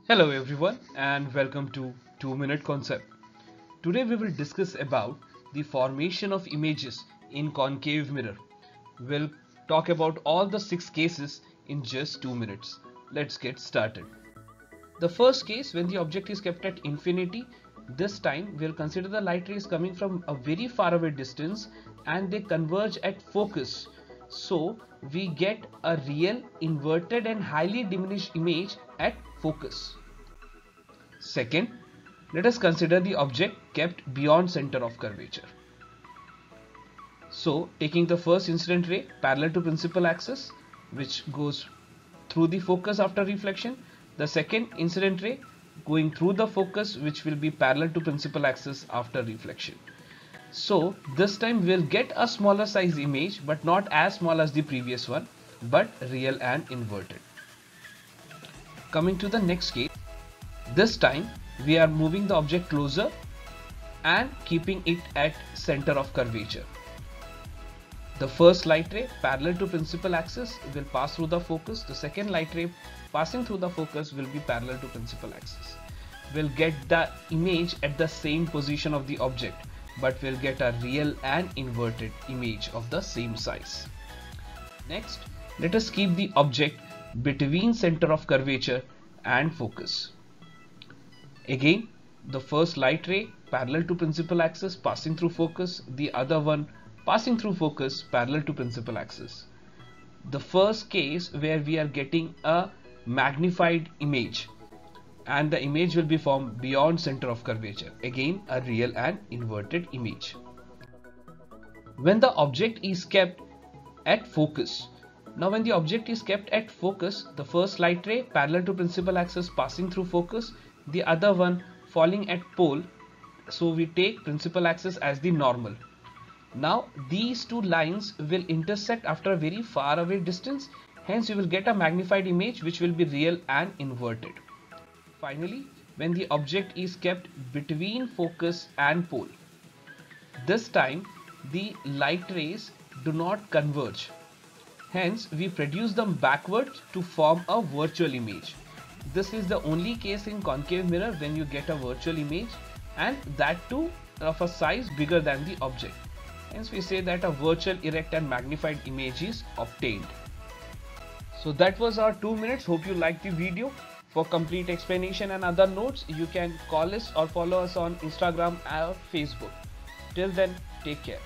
Hello everyone and welcome to 2 Minute Concept. Today we will discuss about the formation of images in concave mirror. We'll talk about all the 6 cases in just 2 minutes. Let's get started. The first case, when the object is kept at infinity, this time we'll consider the light rays coming from a very far away distance and they converge at focus. So we get a real inverted and highly diminished image at focus. Second, let us consider the object kept beyond center of curvature. So, taking the first incident ray parallel to principal axis, which goes through the focus after reflection, the second incident ray going through the focus, which will be parallel to principal axis after reflection. So, this time we'll get a smaller size image, but not as small as the previous one, but real and inverted. Coming to the next case, this time we are moving the object closer and keeping it at center of curvature. The first light ray parallel to principal axis will pass through the focus. The second light ray passing through the focus will be parallel to principal axis. We'll get the image at the same position of the object, but we'll get a real and inverted image of the same size. Next, let us keep the object between center of curvature and focus. Again, the first light ray parallel to principal axis passing through focus, the other one passing through focus parallel to principal axis. The first case where we are getting a magnified image and the image will be formed beyond center of curvature. Again, a real and inverted image. When the object is kept at focus. Now when the object is kept at focus, the first light ray parallel to principal axis passing through focus, the other one falling at pole. So we take principal axis as the normal. Now these two lines will intersect after a very far away distance, hence you will get a magnified image which will be real and inverted. Finally, when the object is kept between focus and pole, this time the light rays do not converge, hence we produce them backwards to form a virtual image. This is the only case in concave mirror when you get a virtual image, and that too of a size bigger than the object. Hence we say that a virtual erect and magnified image is obtained. So that was our 2 minutes. Hope you liked the video. For complete explanation and other notes, you can call us or follow us on Instagram or Facebook. Till then, take care.